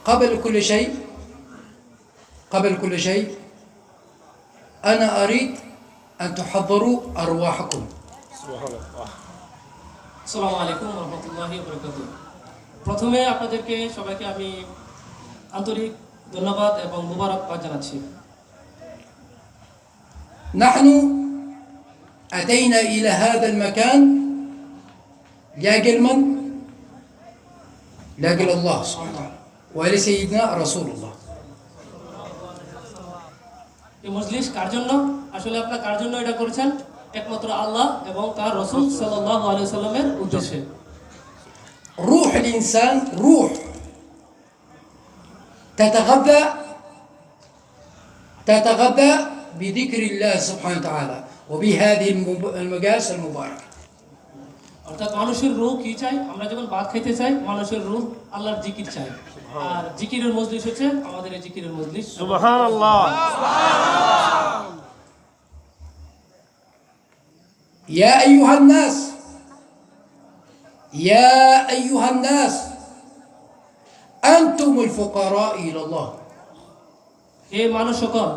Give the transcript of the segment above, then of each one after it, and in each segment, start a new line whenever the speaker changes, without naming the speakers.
قبل كل شيء أنا أريد أن تحضروا أرواحكم.
আসসালামু আলাইকুম ওয়া রাহমাতুল্লাহি ওয়া বারাকাতুহু। প্রথমে আপনাদেরকে সবাইকে আমি আন্তরিক ধন্যবাদ এবং মোবারকবাদ জানাচ্ছি।
نحن أتينا إلى هذا المكان لأجل من؟ لأجل الله سبحانه وتعالى ولسيدنا رسول الله.
এই মজলিস কার জন্য? আসলে আপনারা কার জন্য এটা করেছেন? একমাত্র আল্লাহ এবং তার রাসূল সাল্লাল্লাহু আলাইহি ওয়াসাল্লামের উদ্দেশ্যে।
روح الإنسان روح تتغذى بذكر الله سبحانه وتعالى وبهذه المجالس المباركة.
অর্থাৎ মানুষের রূহ কি চাই? আমরা যখন ভাত খাইতে চাই মানুষের রূহ আল্লাহর জিকির চাই, আর জিকিরের মজলিস হচ্ছে আমাদের এই জিকিরের মজলিস।
সুবহানাল্লাহ।
يا أيها الناس أنتم الفقراء إلى الله.
হে মানুষ সকল,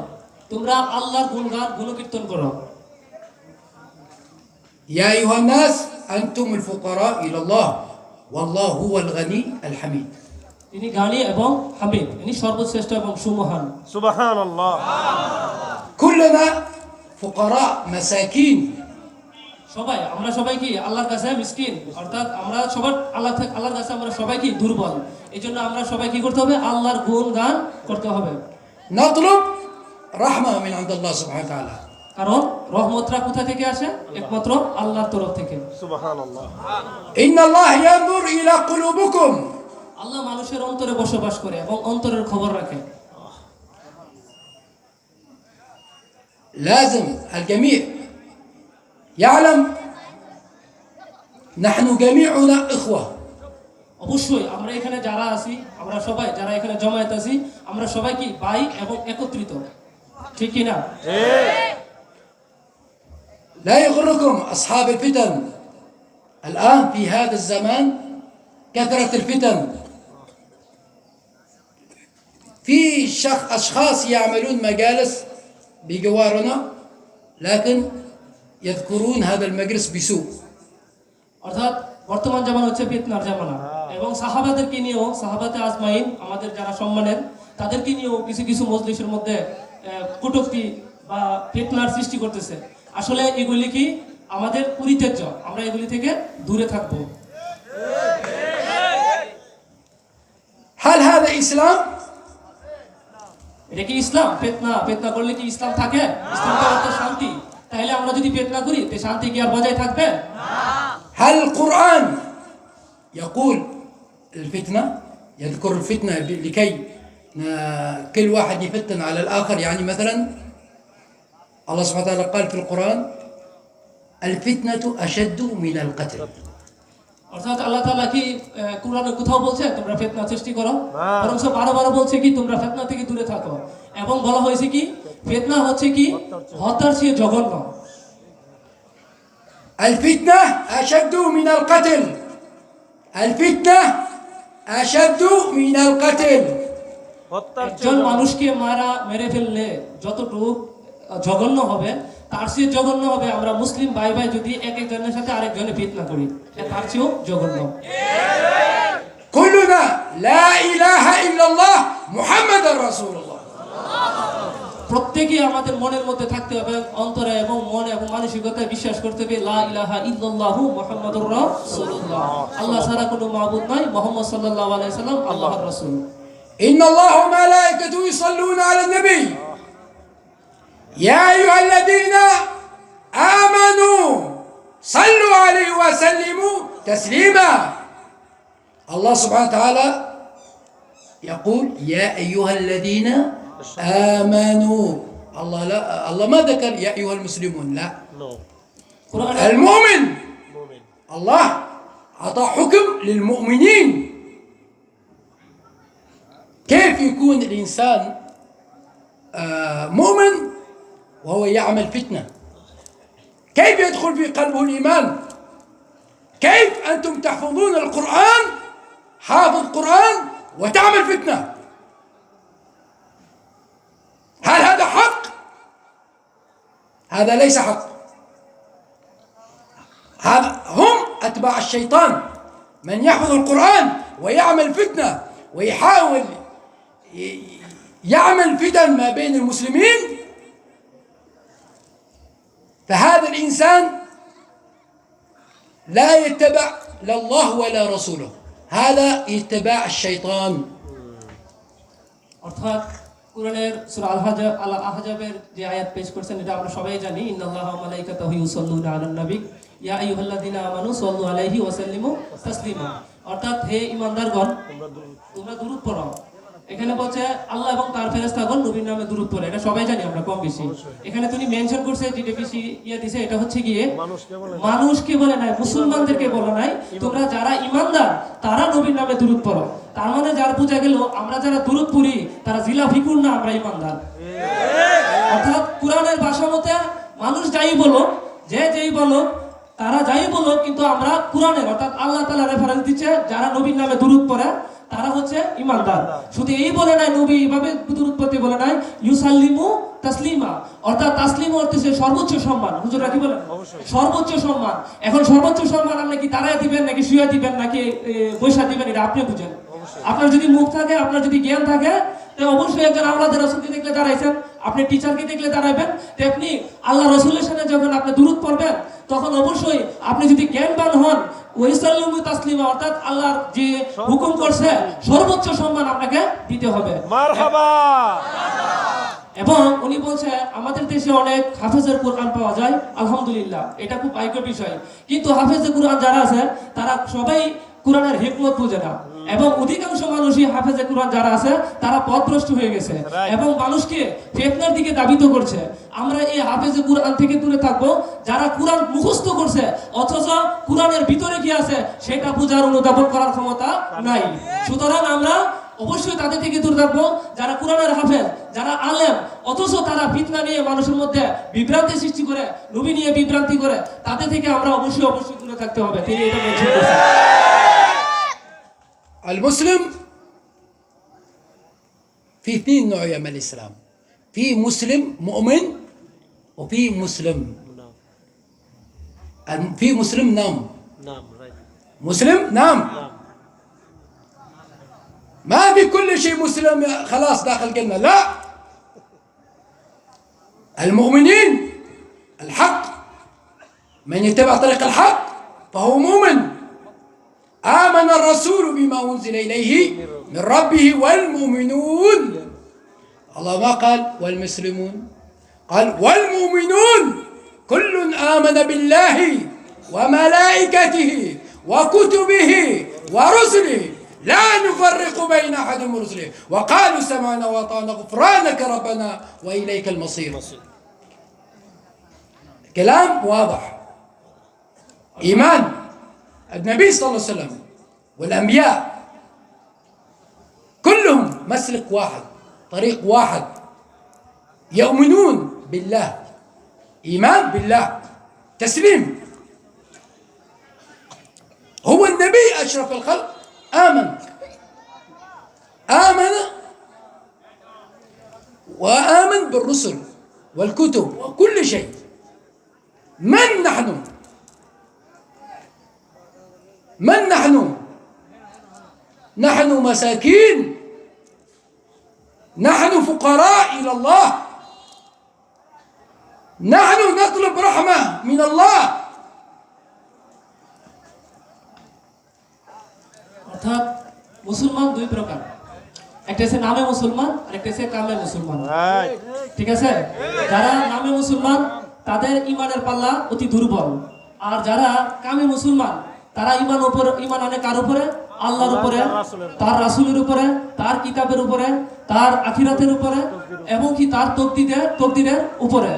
তোমরা আল্লাহর গুণকীর্তন করো।
يا أيها الناس أنتم الفقراء إلى الله والله هو الغني الحميد.
তিনি গানী এবং হামিদ, তিনি সর্বশ্রেষ্ঠ এবং সুমহান।
সুবহানাল্লাহ।
كلنا فقراء مساكين.
আমরা সবাই কি আল্লাহর কাছে মিসকিন, অর্থাৎ আমরা সবার আল্লাহর কাছে আমরা সবাই কি দুর্বল। এই জন্য আমরা সবাই কি করতে হবে? আল্লাহর গুণগান করতে হবে।
نطلب رحمة من عند الله سبحانه وتعالى.
কারণ রহমতটা কোথা থেকে আসে? একমাত্র আল্লাহর তরফ থেকে।
সুবহানাল্লাহ।
إن الله ينظر إلى قلوبكم.
আল্লাহ মানুষের অন্তরে বসবাস করে এবং অন্তরের খবর রাখে।
لازم الجميع يعلم نحن جميعنا إخوة.
অবশ্যই আমরা এখানে যারা আছি, আমরা সবাই যারা এখানে জমায়েত আছি, আমরা সবাই কি ভাই এবং একত্রিত, ঠিক কি না?
لا يغركم أصحاب الفتن. الآن في هذا الزمان كثرت الفتن. في أشخاص يعملون مجالس بجوارنا لكن يذكرون هذا المجلس بسوء.
অর্থাৎ বর্তমান জামানা হচ্ছে ফিতনার জামানা, এবং সাহাবাদেরকে নিয়েও, সাহাবাতে আজমাইন আমাদের যারা সম্মানের, তাদেরকে নিয়েও কিছু কিছু মজলিসের মধ্যে কটূক্তি বা ফিতনার সৃষ্টি করতেছে। আসলে এগুলি কি আমাদের পরিত্যাজ্য, আমরা এগুলি থেকে দূরে থাকবো।
هل هذا إسلام؟
এটা কি ইসলাম? ফিতনা করলে কি ইসলাম থাকে? ইসলাম তো অর্থ শান্তি। তাহলে আমরা যদি ফিতনা করি তে শান্তি কি আর বজায় থাকবে?
هل القرآن يقول الفتنة؟ يذكر الفتنة لكي كل واحد يفتن على الآخر. يعني مثلا الله سبحانه وتعالى قال في القرآن الفتنة أشد من القتل.
অর্থাৎ আল্লাহ তাআলা কি কুরআনে কোথাও বলছে তোমরা ফিতনা সৃষ্টি করো? বরং সে বারবার বলছে কি তোমরা ফিতনা থেকে দূরে থাকো, এবং বলা হয়েছে কি ফিতনা হচ্ছে কি হত্যার চেয়ে জঘন্য।
الفتنة أشد من القتل. الفتنة أشد من القتل.
একজন মানুষকে মেরে ফেললে যতটুকু জঘন্য হবে, তার চেয়ে জঘন্য হবে আমরা মুসলিম ভাই ভাই যদি এক একজনের সাথে আরেকজনে ফিতনা করি, তার চেয়েও জঘন্য।
كلنا لا إله إلا الله محمد رسول الله.
প্রত্যেকই আমাদের মনের মধ্যে থাকতে হবে, অন্তরে এবং মনে এবং মানসিকতায় বিশ্বাস করতে হবে লা ইলাহা ইল্লাল্লাহু মুহাম্মাদুর রাসূলুল্লাহ, আল্লাহ ছাড়া কোনো মাবুদ নাই, মুহাম্মদ সাল্লাল্লাহু আলাইহি সাল্লাম আল্লাহর রাসূল।
إن الله وملائكته يصلون على النبي يا أيها الذين آمنوا صلوا عليه وسلموا تسليما. الله سبحانه وتعالى يقول يا أيها الذين آمنوا. الله ما ذكر يا أيها المسلمون، لا. المؤمن الله أعطى حكم للمؤمنين. كيف يكون الإنسان مؤمن وهو يعمل فتنة؟ كيف يدخل في قلبه الإيمان؟ كيف أنتم تحفظون القرآن، حافظ قرآن وتعمل فتنة؟ هل هذا حق؟ هذا ليس حق. هذا هم أتباع الشيطان، من يحفظ القرآن ويعمل فتنة ويحاول يعمل فتن ما بين المسلمين، فهذا الإنسان لا يتبع لا الله ولا رسوله، هذا اتباع الشيطان.
অর্থাৎ কুরআনের সূরা আল আহজাবের যে আয়াত পেশ করেছেন এটা আমরা সবাই জানি, ইন্নাল্লাহা ওয়া মালাইকাতাহু ইউসাল্লুনা আলান নবী ইয়া আইয়ুহাল্লাযীনা আমানু সাল্লু আলাইহি ওয়া সাল্লিমু তাসলিমা। অর্থাৎ হে ঈমানদারগণ তোমরা দুরূদ পড়ো। এখানে বলছে আল্লাহ এবং তার ফেরেশতাগণ নবীর নামে দুরূদ পড়ে, এটা সবাই জানি আমরা কম বেশি। এখানে তিনি মেনশন করছে যেটা বেশি দিয়েছে এটা হচ্ছে গিয়ে মানুষকে বলে নাই, মুসলমানদেরকে বলে নাই তোমরা যারা ঈমানদার তারা নবীর নামে দুরূদ পড়ো। তার মানে যার বোঝা গেল আমরা যারা দুরূদ পড়ি তারা জিলা ফিকুর না, আমরা ঈমানদার। অর্থাৎ কোরআনের ভাষা মতে মানুষ যাই বলো, যেই বলো, তারা যাই বলো, কিন্তু আমরা কোরআনের অর্থাৎ আল্লাহ তাআলা রেফারেন্স দিচ্ছে যারা নবীর নামে দুরূদ পড়ে তারা হচ্ছে ঈমানদার। শুধু এই বলে নাই, নবী এইভাবে দুরূদ পড়তে বলে নাই, ইউসাল্লিমু তাসলিমা। অর্থাৎ তাসলিম অর্থে সর্বোচ্চ সম্মান। হুজুররা কি বলেন? সর্বোচ্চ সম্মান। এখন সর্বোচ্চ সম্মান আপনি কি দাঁড়ায় দিবেন নাকি শুয়ে দিবেন নাকি বসে দিবেন, এটা আপনি বুঝেন। আপনার যদি মুখ থাকে, আপনার যদি জ্ঞান থাকে, তো অবশ্যই একজন আল্লাহ রাসূলকে দেখলে দাঁড়াইছেন, আপনি টিচারকে দেখলে দাঁড়াবেন, তেমনি আল্লাহ রাসূলের সাথে যখন আপনি দুরূদ পড়বেন তখন অবশ্যই আপনি যদি জ্ঞানবান হন ওয়াইসাল্লিমু তাসলিমা, অর্থাৎ আল্লাহর যে হুকুম করছে সর্বোচ্চ সম্মান আপনাকে দিতে হবে।
মারহাবা।
এবং উনি বলছে আমাদের দেশে অনেক হাফেজের কোরআন পাওয়া যায়, আলহামদুলিল্লাহ, এটা খুব ভাগ্যের বিষয়। কিন্তু হাফেজে কোরআন যারা আছে তারা সবাই কোরআনের হিকমত বুঝে না, এবং অধিকাংশ মানুষই হাফেজে কোরআন যারা আছে তারা পথভ্রষ্ট হয়ে গেছে এবং মানুষকে ফিতনার দিকে ধাবিত করছে। আমরা এই হাফেজে কোরআন থেকে দূরে থাকবো, যারা কোরআন মুখস্থ করছে অথচ কোরআনের ভিতরে কি আছে সেটা বোঝার অনুধাবন করার ক্ষমতা নাই। সুতরাং আমরা অবশ্যই তাদের থেকে দূরে থাকবো যারা কোরআনের হাফেজ, যারা আলেম, অথচ তারা ফিতনা নিয়ে মানুষের মধ্যে বিভ্রান্তি সৃষ্টি করে, নবী নিয়ে বিভ্রান্তি করে, তাদের থেকে আমরা অবশ্যই দূরে থাকতে হবে। তিনি এটা মেনশন করেছেন।
المسلم في اثنين نوع من الإسلام، في مسلم مؤمن وفي مسلم في مسلم نام مسلم نام. ما في كل شيء مسلم خلاص داخل الجنة، لا. المؤمنين الحق، من يتبع طريق الحق فهو مؤمن. آمن الرسول بما أنزل إليه من ربه والمؤمنون. الله ما قال والمسلمون، قال والمؤمنون كل آمن بالله وملائكته وكتبه ورسله لا نفرق بين أحد من رسله وقالوا سمعنا وأطعنا غفرانك ربنا وإليك المصير. كلام واضح. إيمان النبي صلى الله عليه وسلم والأنبياء كلهم مسلك واحد، طريق واحد، يؤمنون بالله، إيمان بالله، تسليم. هو النبي أشرف الخلق آمن وآمن بالرسل والكتب وكل شيء. من نحن؟ نحن مساكين، نحن فقراء إلى الله، نحن نطلب رحمة من الله.
অর্থাৎ মুসলমান দুই প্রকার, একটা হচ্ছে নামে মুসলমান আর একটা হচ্ছে কামে মুসলমান। ঠিক আছে? যারা নামে মুসলমান তাদের ঈমানের পাল্লা অতি দুর্বল, আর যারা কামে মুসলমান তারা ঈমান আনে কার উপরে? আল্লাহর উপরে, তার রাসূলের উপরে, তার কিতাবের উপরে, তার আখিরাতের উপরে, এবং কি তার তকদিরের উপরে।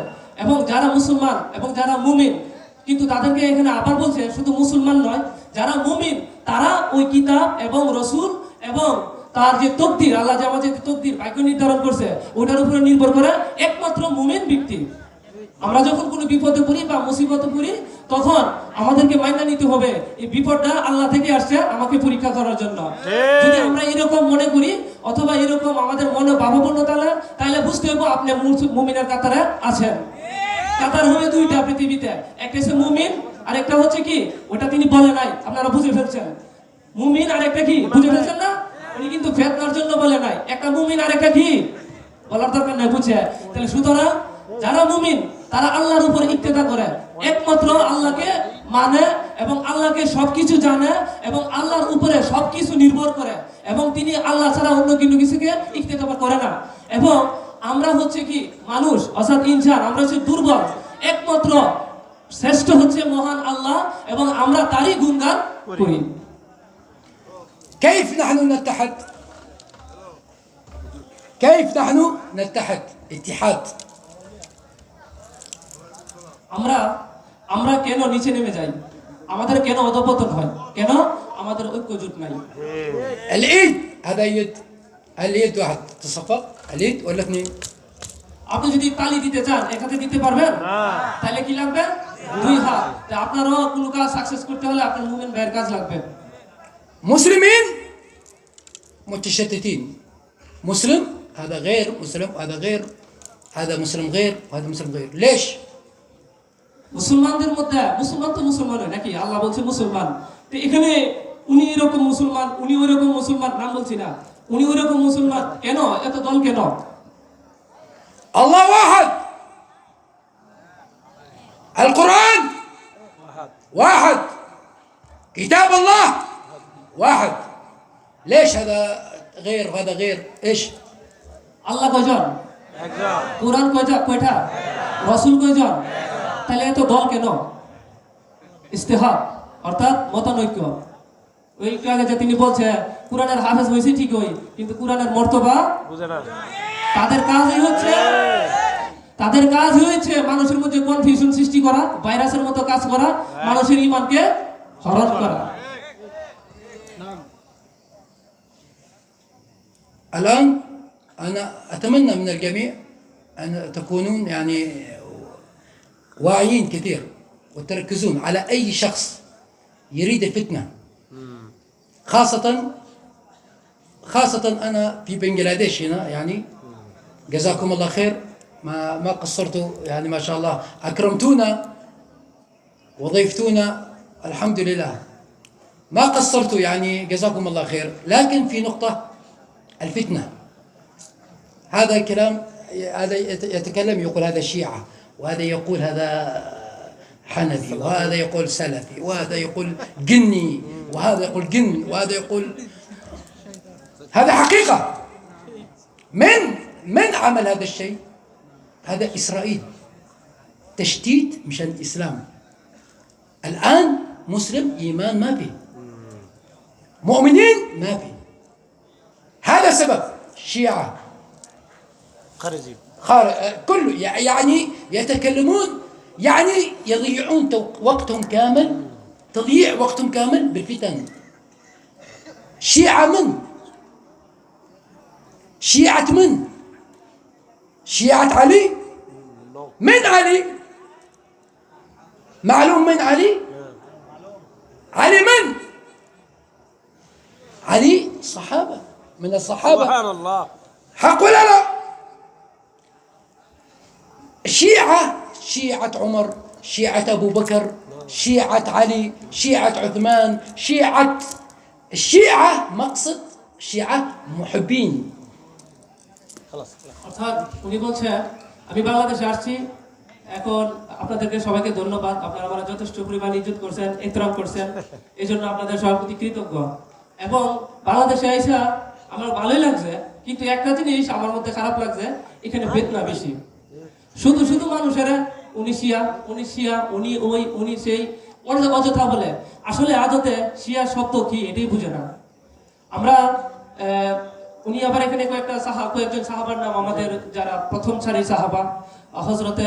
এবং যারা মুসলমান এবং যারা মুমিন, কিন্তু তাদেরকে এখানে আবার বলছে শুধু মুসলমান নয়, যারা মুমিন তারা ওই কিতাব এবং রাসূল এবং তার যে তকদির, আল্লাহ যে আমাদের তকদির ভাগ্য নির্ধারণ করছে ওটার উপরে নির্ভর করে একমাত্র মুমিন ব্যক্তি। আমরা যখন কোনো বিপদে পড়ি বা মুসিবতে পড়ি, তখন আমাদেরকে মাইনা নিতে হবে এই বিপদটা আল্লাহ থেকে আসছে আমাকে পরীক্ষা করার জন্য। যদি আমরা এরকম মনে করি অথবা এরকম আমাদের মনে ভাবাপন্ন তাহলে বুঝতে হবে আপনি মুমিনের কাতারে আছেন। কাতার হবে দুইটা পৃথিবীতে, একটা হচ্ছে মুমিন আর একটা হচ্ছে কি, ওটা তিনি বলে নাই, আপনারা বুঝে ফেলছেন। মুমিন আর একটা কি বুঝে ফেলছেন না? উনি কিন্তু ফেতনার জন্য বলে নাই, একটা মুমিন আর একটা কি বলার দরকার নাই, বুঝছে? তাহলে সুতরাং যারা মুমিন তারা আল্লাহর উপর ইত্তেদা করে, একমাত্র আল্লাহকে মানে এবং আল্লাহকে সবকিছু জানে এবং আল্লাহর উপরে সবকিছু নির্ভর করে এবং তিনি আল্লাহ ছাড়া অন্য কোনো কিছুকে ইত্তেদা করে না। এবং আমরা হচ্ছে কি মানুষ অর্থাৎ ইনসান, আমরা হচ্ছে দুর্বল, একমাত্র শ্রেষ্ঠ হচ্ছে মহান আল্লাহ এবং আমরা তারই গুণগান করি।
كيف نحن نتحد؟ كيف نحن نتحد؟ اتحاد.
আমরা কেন নিচে নেমে যাই? আমাদের কেন অধঃপতন হয়? কেন আমাদের ঐক্য জোট নাই?
الايد هذا يد. اليد واحد تصفق اليد ولا اثنين؟
আপনি যদি তালি দিতে চান এক হাতে দিতে পারবেন? তাহলে কি লাগবে? দুই হাত। তা আপনারও কোনো কাজ সাকসেস করতে হলে আপনার মুমিন ভাইয়ের কাজ লাগবে।
مسلمين متشتتين. مسلم هذا غير مسلم، هذا غير، هذا مسلم غير، وهذا مسلم غير. ليش؟
মুসলমানদের মধ্যে মুসলমান তো মুসলমান হয় নাকি? আল্লাহ বলছে মুসলমান, তো এখানে উনি এরকম মুসলমান উনি ওইরকম মুসলমান, নাম বলছি না, উনি ওইরকম মুসলমান, কেন এত দল কেন?
الله واحد. القرآن واحد. كتاب الله واحد. ليش هذا غير وهذا غير؟ ايش؟
আল্লাহ কয়জন? কোরআন কয়টা? রাসূল কয়জন? তাহলে এত দল কেন? ইস্তেহাদ অর্থাৎ মতানৈক্য। ওই একটু আগে যে তিনি বলছে কোরআনের হাফেজ হয়েছে ঠিকই, কিন্তু কোরআনের মর্তবা
বুঝে না।
তাদের কাজ হয়েছে মানুষের মধ্যে কনফিউশন সৃষ্টি করা, ভাইরাসের মতো কাজ করা, মানুষের ঈমানকে হরণ করা।
الآن أنا أتمنى من الجميع أن تكونون يعني واعيين كثير وتركزون على أي شخص يريد فتنة، خاصة أنا في بنغلاديش هنا، يعني جزاكم الله خير، ما قصرتوا، يعني ما شاء الله أكرمتونا وضيفتونا، الحمد لله ما قصرتوا، يعني جزاكم الله خير. لكن في نقطة، الفتنة، هذا كلام، هذا يتكلم يقول هذا شيعة، وهذا يقول هذا حنفي، وهذا يقول سلفي، وهذا يقول جني، وهذا يقول جن، وهذا يقول، هذا حقيقة. من عمل هذا الشيء؟ هذا إسرائيل، تشتيت مشان الإسلام. الآن مسلم إيمان ما فيه، مؤمنين ما فيه، هذا سبب شيعة
خارجي.
كله، يعني يتكلمون، يعني يضيعون وقتهم كامل، تضييع وقتهم كامل بالفتن. شيعة من؟ شيعة من؟ شيعة علي؟ من علي؟ معلوم من علي؟ علي من؟ علي صحابة من الصحابة.
سبحان الله.
حق ولا لا؟ شيعة عمر، شيعة أبو بكر، شيعة علي، شيعة عثمان، الشيعة مقصد شيعة محبين.
خلاص.
অর্থাৎ উনি বলছে আমি বাংলাদেশে আসছি, এখন আপনাদেরকে সবাইকে ধন্যবাদ, আপনারা আমার যথেষ্ট পরিমাণ ইজ্জত করছেন, ইহতরাম করছেন, এই জন্য আপনাদের সবার প্রতি কৃতজ্ঞ। এবং বাংলাদেশে আইসা আমার ভালোই লাগছে, কিন্তু একটা জিনিস আমার মধ্যে খারাপ লাগছে, এখানে ফিতনা বেশি। শুধু মানুষেরা উনি শিয়া, উনি ওই, উনি সেই, অনেক অযথা বলে। আসলে আদতে শিয়া শব্দ কি এটাই বুঝে না। আমরা উনি আবার এখানে কয়েকজন সাহাবার নাম, আমাদের যারা প্রথম সারির সাহাবা, হযরতে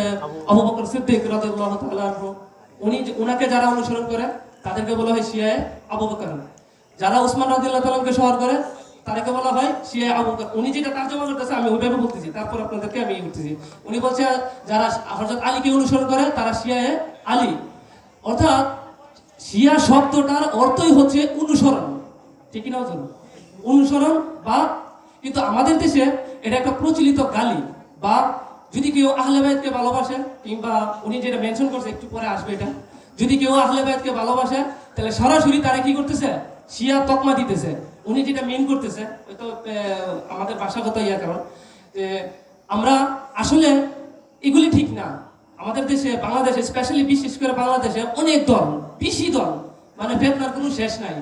আবু বকর সিদ্দিক রাদিয়াল্লাহু তাআলা আনহু, উনাকে যারা অনুসরণ করে তাদেরকে বলা হয় শিয়ায়ে আবু বকর। যারা উসমান রাদিয়াল্লাহু তাআলাকে সহর করে তারাকে বলা হয় শিয়া আবু বকর। উনি যেটা তর্জমা করতেছে আমি ওইভাবে বলতেছি, তারপর আপনাদেরকে আমি বলতেছি। উনি বলছে যারা হযরত আলীকে অনুসরণ করে তারা শিয়ায়ে আলী। অর্থাৎ শিয়া শব্দটার অর্থই হচ্ছে অনুসরণ, ঠিক না হুজুর? অনুসরণ বা, কিন্তু আমাদের দেশে এটা একটা প্রচলিত গালি। বা যদি কেউ আহলে বাইতকে ভালোবাসে, কিংবা উনি যেটা মেনশন করছে একটু পরে আসবে এটা, যদি কেউ আহলে বাইতকে ভালোবাসে তাহলে সরাসরি তারা কি করতেছে, শিয়া তকমা দিতেছে। উনি যেটা মেন করতেছে হয়তো আমাদের ভাষাগত ইয়া কারণ যে আমরা আসলে এগুলি ঠিক না। আমাদের দেশে, বাংলাদেশে স্পেশালি, বিশেষ করে বাংলাদেশে অনেক দল, বেশি দল, মানে ফেতনার কোনো শেষ নাই।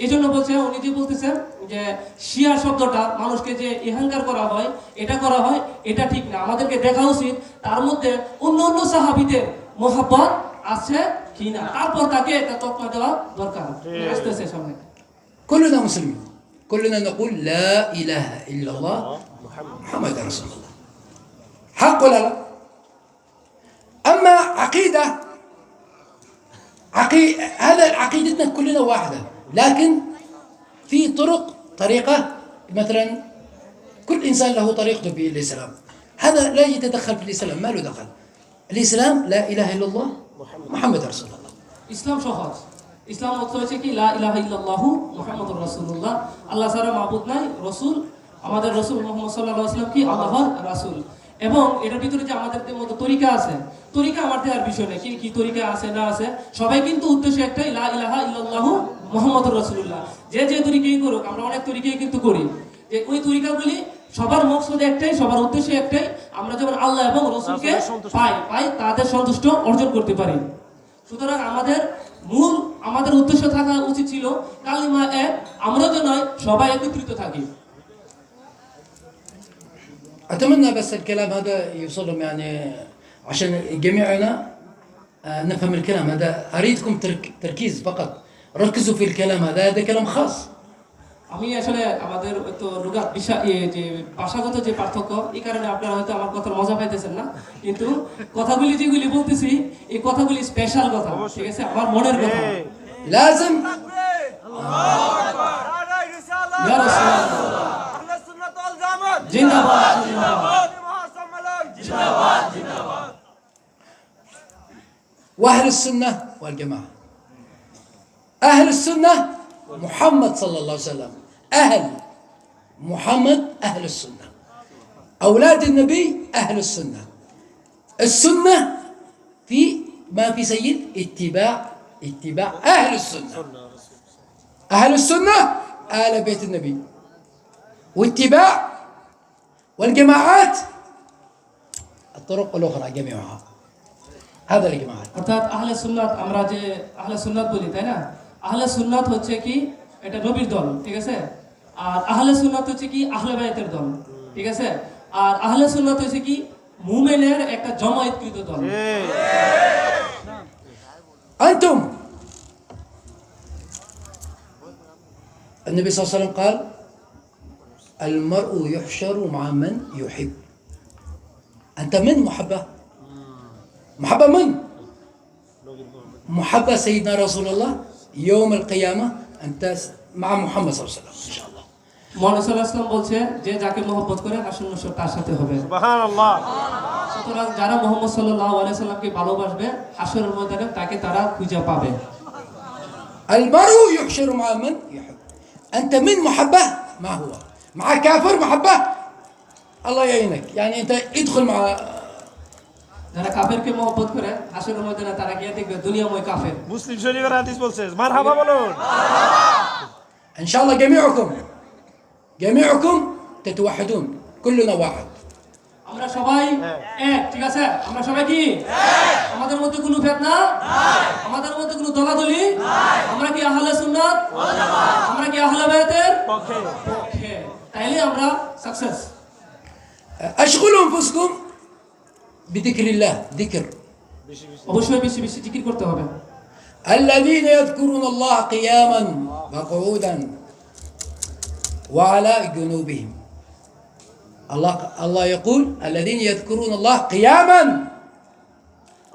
এই জন্য বলছে, উনি যে বলতেছেন যে শিয়া শব্দটা মানুষকে যে ইহাঙ্কার করা হয়, এটা করা হয়, এটা ঠিক না। আমাদেরকে দেখা উচিত তার মধ্যে অন্য অন্য সাহাবীদের মোহাব্বত আছে কিনা, তারপর তাকে একটা তকমা দেওয়া দরকার। আসতেছে সামনে।
كلنا مسلمين، كلنا نقول لا إله إلا الله محمد رسول الله، حق ولا لا؟ أما هذا عقيدتنا كلنا واحدة، لكن في طريقة مثلا كل إنسان له طريقته في الإسلام، هذا لا يتدخل في الإسلام، ما له دخل. الإسلام لا إله إلا الله محمد رسول الله.
ইসলাম সহজ। ইসলাম অর্থ হচ্ছে কি লা ইলাহা ইল্লাল্লাহু মুহাম্মাদুর রাসূলুল্লাহ, আল্লাহ ছাড়া মাবুদ নাই, রাসূল, আমাদের রাসূল মুহাম্মদ সাল্লাল্লাহু আলাইহি ওয়াসাল্লাম কি আল্লাহর রাসূল। এবং এটার ভিতরে যে আমাদের মধ্যে তরিকা আছে, তরিকা আমার দেওয়ার বিষয় নেই, কি তরিকা আছে না আছে, সবাই কিন্তু উদ্দেশ্য একটাই, লা ইলাহা ইল্লাল্লাহু মুহাম্মাদুর রাসূলুল্লাহ। যে যে তরিকাই করুক, আমরা অনেক তরিকাই কিন্তু করি, যে ওই তরিকাগুলি সবার মকসদ একটাই, সবার উদ্দেশ্য একটাই, আমরা যেমন আল্লাহ এবং রাসূলকে পাই তাদের সন্তুষ্ট অর্জন করতে পারি। সুতরাং আমাদের উদ্দেশ্য থাকা উচিত ছিল কালিমা এক, আমরা যেন সবাই একত্রিত থাকি।
أتمنى بس الكلام هذا يوصلهم يعني عشان جميعنا نفهم الكلام هذا. أريدكم تركيز فقط، ركزوا في الكلام هذا كلام خاص.
আমি আসলে আমাদের তো লুগাত বিষয় যে ভাষাগত যে পার্থক্য, এই কারণে আপনারা হয়তো আমার কথার মজা পাইতেছেন না, কিন্তু কথাগুলি যেগুলি বলতেছি এই কথাগুলি স্পেশাল কথা, ঠিক আছে, আমার মনের কথা।
لازم
ইয়া রাসূলুল্লাহ জিন্দাবাদ জিন্দাবাদ।
وأهل السنة والجماعة، أهل السنة محمد صلى الله عليه وسلم، أهل محمد أهل السنة، أولاد النبي أهل السنة. السنة في ما في سيد اتباع أهل السنة. أهل السنة آل بيت النبي، واتباع والجماعات الطرق الأخرى جميعها. هذا الجماعات.
অর্থাৎ আহলে সুন্নাত, আমরা যে আহলে সুন্নাত বলি, তাই না? আহলে সুন্নাত হচ্ছে কি এটা নবীর দল, ঠিক আছে। আর আহলে সুন্নাত হচ্ছে কি আহলে বাইতের দল, ঠিক আছে। আর আহলে সুন্নাত হচ্ছে কি মুমিনের একটা জমায়েতকৃত দল।
أنتم النبي صلى الله عليه وسلم قال المرء يحشر مع من يحب. أنت من محبة من محبة سيدنا رسول الله يوم القيامة، أنت مع محمد صلى الله عليه وسلم إن شاء الله.
মুহাম্মদ সাল্লাল্লাহু আলাইহি ওয়াসাল্লাম বলছে যে যাকে মহব্বত করে হাসর নসর তার সাথে হবে।
সুবহানাল্লাহ।
সুতরাং যারা মুহাম্মদ সাল্লাল্লাহু আলাইহি ওয়াসাল্লামকে ভালোবাসবে হাসরের ময়দানে তাকে তারা খুঁজে পাবে।
المرء يحشر مع من يحب. أنت من محبة ما هو مع كافر محبة، الله يعينك، يعني أنت ادخل مع
যারা কাফেরকে মহব্বত করে হাসরের ময়দানে তারা গিয়ে দেখবে দুনিয়াময় কাফের।
মুসলিম শরীফের হাদিস বলছে, মারহাবা বলুন।
إن شاء الله جميعكم تتوحدون، كلنا واحد.
আমরা সবাই এক, ঠিক আছে, আমরা সবাই কি আমাদের মধ্যে কোনো ফিতনা নাই, আমাদের মধ্যে কোনো দলাদলি নাই, আমরা কি আহলে সুন্নাত ওয়াল জামাত, আমরা কি আহলে বাইতের পক্ষে, তাইলে আমরা সাকসেস।
أشغلوا أنفسكم بذكر الله، ذكر.
অবশ্যই বেশি বেশি জিকির করতে হবে।
الذين يذكرون الله قياما وقعودا وعلى جنوبهم. الله يقول الذين يذكرون الله قياما.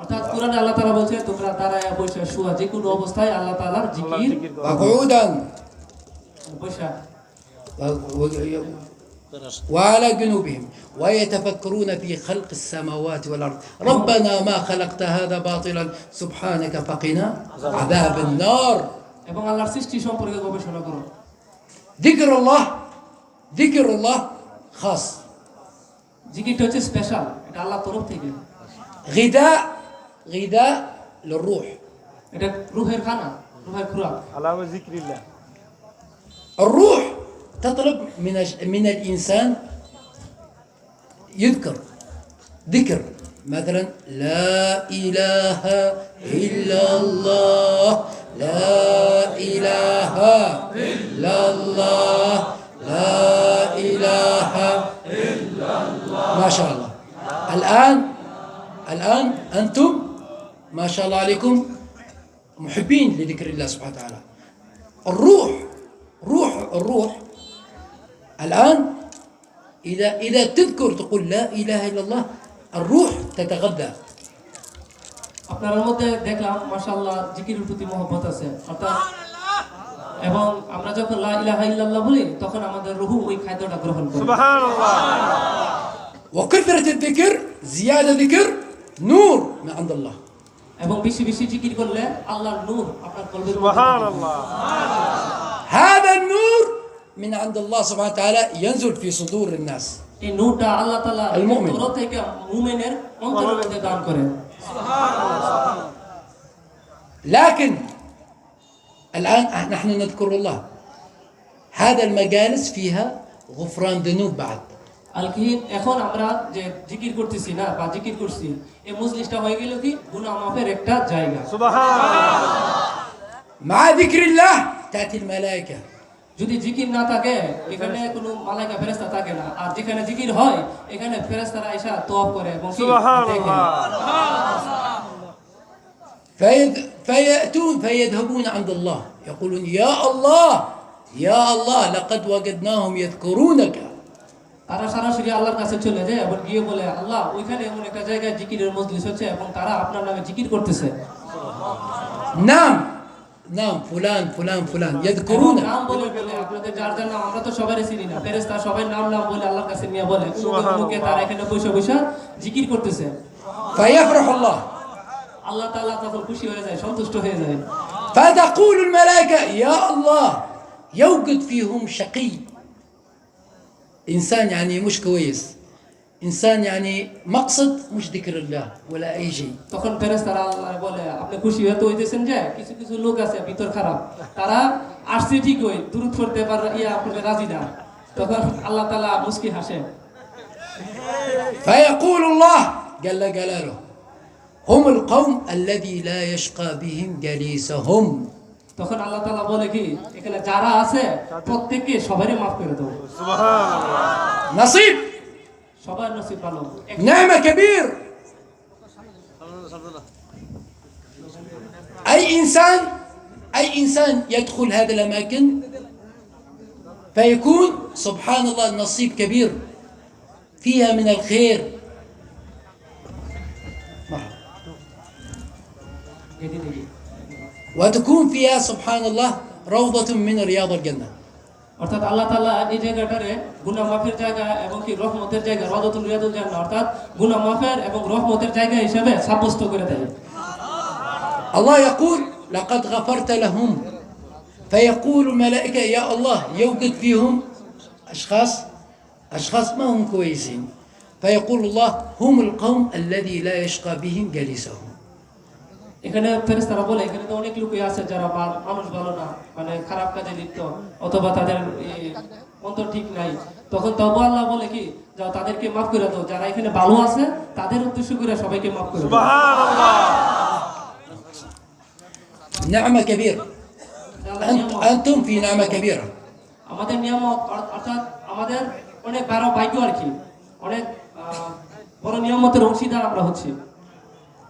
অর্থাৎ কোরআনে আল্লাহ তাআলা বলছে তোমরা দাঁড়ায়া বসে শুয়া যে কোনো অবস্থায় আল্লাহ তাআলার জিকির,
وقعودا
বসা
وعلى جنوبهم ويتفكرون في خلق السماوات والأرض ربنا ما خلقت هذا باطلا سبحانك فقنا عذاب النار.
এবং আল্লাহর সৃষ্টি সম্পর্কে গবেষণা করো।
ذكر الله خاص.
জিকিরটা হচ্ছে স্পেশাল, এটা আল্লাহর তরফ থেকে।
غذاء للروح.
এটা রূহের খানা, রূহের খোরাক।
على ذكر الله.
الروح تطلب من الإنسان يذكر ذكر مثلا لا إله إلا الله لا إله إلا الله لا إله إلا الله. ما شاء الله. الآن أنتم ما شاء الله عليكم محبين لذكر الله سبحانه وتعالى. الروح الآن إذا تذكر تقول لا إله إلا الله الروح تتغذى.
আপনার মধ্যে দেখলাম মাশাআল্লাহ জিকিরের প্রতি মহব্বত আছে, অর্থাৎ এবং আমরা যখন লা ইলাহা ইল্লাল্লাহ বলি তখন আমাদের রূহ ওই খাদ্যটা গ্রহণ করে।
সুবহানাল্লাহ.
وكثرة الذكر زيادة ذكر نور من عند الله.
এবং বেশি বেশি জিকির করলে আল্লাহর নূর আপনার কলবের মধ্যে।
সুবহানাল্লাহ.
هذا النور من عند الله سبحانه وتعالى ينزل في صدور الناس.
এই নূরটা আল্লাহ তাআলা
المؤمن.
তরফ থেকে মুমিনের অন্তরের মধ্যে দান করেন।
لكن الآن نحن نذكر الله هذا المجالس فيها غفران ذنوب بعد.
আলকিন এখন আমরা যে জিকির করতেছি না বা জিকির করছি এই মজলিসটা হয়ে গেল কি গুনাহ মাফের একটা জায়গা।
সুবহানাল্লাহ.
مع ذكر الله تأتي الملائكة.
যদি জিকির না থাকে এখানে কোনো মালাইকা ফেরেশতা থাকে না, আর যেখানে জিকির হয় এখানে ফেরেশতারা আয়েশা তওয়াব করে এবং কি
সুবহানাল্লাহ.
فيأتون فيذهبون عند الله يقولون يا الله لقد وجدناهم يذكرونك.
তারা সরাসরি আল্লাহর কাছে চলে যায় এবং গিয়ে বলে আল্লাহ ওইখানে এমন একটা জায়গায় জিকিরের মজলিস হচ্ছে এবং তারা আপনার নামে জিকির করতেছে।
نعم فلان يذكرون.
নাম বলে বলে আপনাদের যার যার নাম আমরা তো সবারই চিনি না, ফেরেশতা সবাই নাম বলে আল্লাহর কাছে নিয়ে বলে মুখে তারা এখানে বসে জিকির করতেছে।
فيفرح الله.
আল্লাহ তাআলা তখন খুশি হয়ে যায়, সন্তুষ্ট হয়ে যায়।
فتقول الملائكة يا الله يوجد فيهم شقي إنسان يعني مش كويس إنسان يعني مقصد مش ذكر الله ولا أي شيء.
তখন ফেরেশতারা আল্লাহ বলে আপনি খুশি হতে হইতেছেন যে কিছু কিছু লোক আছে ভিতর খারাপ, তারা আসছে ঠিকই দুরূদ পড়তে পারে আপনাকে রাজি না। তখন আল্লাহ তাআলা মুস্কি হাসে।
فيقول الله جل جلاله هم القوم الذي لا يشقى بهم جليسهم.
তখন আল্লাহ তাআলা বলে কি এখানে যারা আছে প্রত্যেককে সবারই maaf করে দাও।
সুবহানাল্লাহ.
نصيب
সবার নসিব ভালো।
نعمة كبير. أي إنسان يدخل هذه الأماكن فيكون سبحان الله نصيب كبير فيها من الخير. وتكون فيها سبحان الله روضة من رياض الجنة.
অর্থাৎ আল্লাহ তাআলা এই জায়গাটারে গুনাহ মাফের জায়গা এবং কি রহমতের জায়গা রাদাতুল রিয়াদুল জান্নাহ অর্থাৎ গুনাহ মাফের এবং রহমতের জায়গা হিসেবে সাব্যস্ত করে দেয়।
الله يقول لقد غفرت لهم فيقول الملائكة يا الله يوجد فيهم أشخاص ما هم كويسين فيقول الله هم القوم الذي لا يشقى بهم جليسهم.
এখানে ফেরেশতারা বলে এখানে তো অনেক লোকই আছে যারা মানুষ ভালো না, মানে খারাপ কাজে লিপ্ত অথবা তাদের অন্তর ঠিক নাই। তখন তবু আল্লাহ বলে কি যাও তাদেরকে maaf করে দাও, যারা এখানে ভালো আছে তাদের উদ্দেশ্য করে সবাইকে maaf করে দাও।
সুবহানাল্লাহ.
نعمة كبيرة. أنتم في نعمة كبيرة.
আমাদের নিয়ামত অর্থাৎ আমাদের অনেক বড় ভাগ্য আর কি, অনেক বড় নিয়ামতের অংশীদার আমরা হচ্ছি।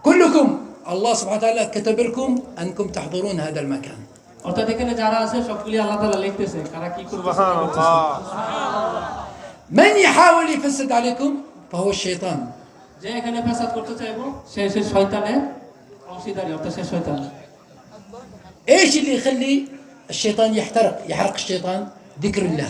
كلكم الله سبحانه وتعالى كتب لكم أنكم تحضرون هذا المكان.
অর্থাৎ এখানে যারা আছে সবগুলি আল্লাহ তাআলা লিখতেছে কারা কি করতেছে।
সুবহানাল্লাহ.
من يحاول يفسد عليكم فهو الشيطان.
যে এখানে ফাসাদ করতে চাইবো সে শয়তানের অংশীদার, অর্থাৎ সে শয়তান।
ايش اللي يخلي الشيطان يحرق الشيطان؟ ذكر الله.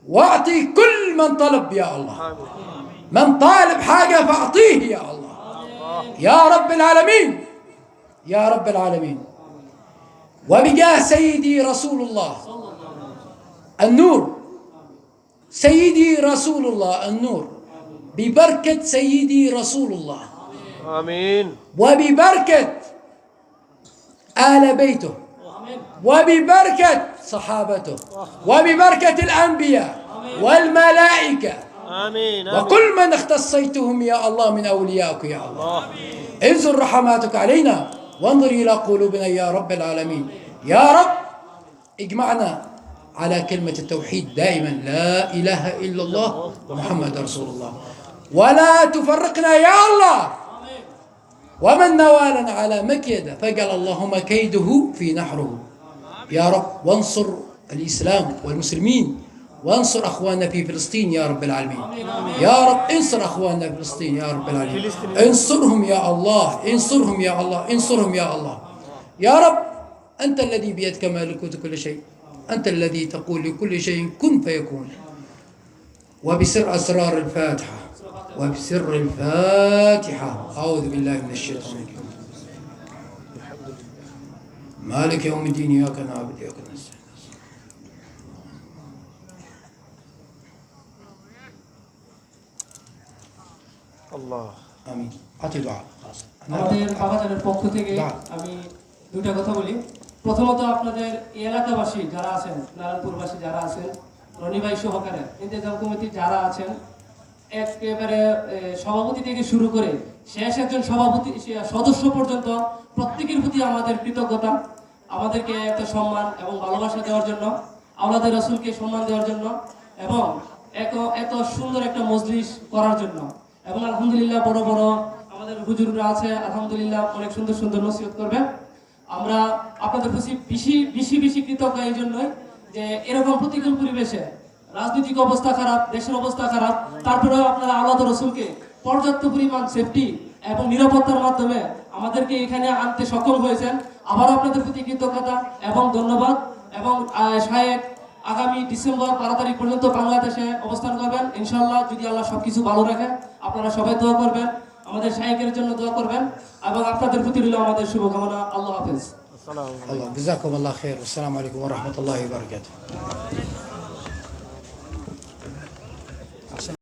واعطي كل من طلب يا الله. من طالب حاجة فأعطيه يا الله يا رب العالمين، يا رب العالمين. وبجاه سيدي رسول الله النور، سيدي رسول الله النور، ببركة سيدي رسول الله،
آمين.
وببركة آل بيته، وببركة صحابته، وببركة الأنبياء والملائكة،
آمين.
وكل من اختصيتهم يا الله من أوليائك يا الله. انزل رحماتك علينا وانظر إلى قلوبنا يا رب العالمين. يا رب اجمعنا على كلمة التوحيد دائما، لا إله إلا الله محمد رسول الله، ولا تفرقنا يا الله. ومن نوالنا على مكيدة فقال اللهم كيده في نحره يا رب. وانصر الإسلام والمسلمين، وانصر أخواننا في فلسطين يا رب العالمين. يا رب انصر أخواننا في فلسطين يا رب العالمين. انصرهم يا الله، انصرهم يا الله، انصرهم يا الله. يا رب أنت الذي بيدك ملكوت كل شيء، أنت الذي تقول لكل شيء كن فيكون. وبسر أسرار الفاتحة، وبسر الفاتحة أعوذ بالله من الشيطان الرجيم. مالك يوم الدين إياك نعبد وإياك نستعين.
الله.
آمين. أعطي دعاء.
আমাদের বাবাজানের পক্ষ থেকে আমি দুটা কথা বলি। প্রথমত আপনাদের এই এলাকাবাসী যারা আছেন, নারায়ণপুরবাসী যারা আছেন, রনি ভাই সহকারে ইন্তেজাম কমিটি যারা আছেন, একেবারে সভাপতি থেকে শুরু করে শেষ একজন সভাপতি সদস্য পর্যন্ত প্রত্যেকের প্রতি আমাদের কৃতজ্ঞতা, আমাদেরকে একটা সম্মান এবং ভালোবাসা দেওয়ার জন্য, আওলাদের রাসূলকে সম্মান দেওয়ার জন্য, এবং এত সুন্দর একটা মজলিস করার জন্য। এবং আলহামদুলিল্লাহ বড় বড় আমাদের হুজুররা আছে, আলহামদুলিল্লাহ অনেক সুন্দর সুন্দর নসিহত করবে। আমরা আপনাদের প্রতি বেশি কৃতজ্ঞ এই জন্যই যে এরকম প্রতিকূল পরিবেশে, রাজনৈতিক অবস্থা খারাপ, দেশের অবস্থা খারাপ, তারপরেও আপনারা আওলাদ রাসূলকে পর্যাপ্ত পরিমাণ সেফটি এবং নিরাপত্তার মাধ্যমে আমাদেরকে এখানে আনতে সক্ষম হয়েছেন। আবারও আপনাদের প্রতি কৃতজ্ঞতা এবং ধন্যবাদ। এবং শায়েখ আগামী ডিসেম্বর 12 তারিখ পর্যন্ত বাংলাদেশে অবস্থান করবেন ইনশাআল্লাহ, যদি আল্লাহ সবকিছু ভালো রাখে। আপনারা সবাই দোয়া করবেন, আমাদের শায়েখের জন্য দোয়া করবেন, এবং আপনাদের প্রতি রইল আমাদের শুভকামনা। আল্লাহ হাফেজ।
الله جزاكم الله خير، والسلام عليكم ورحمة الله وبركاته.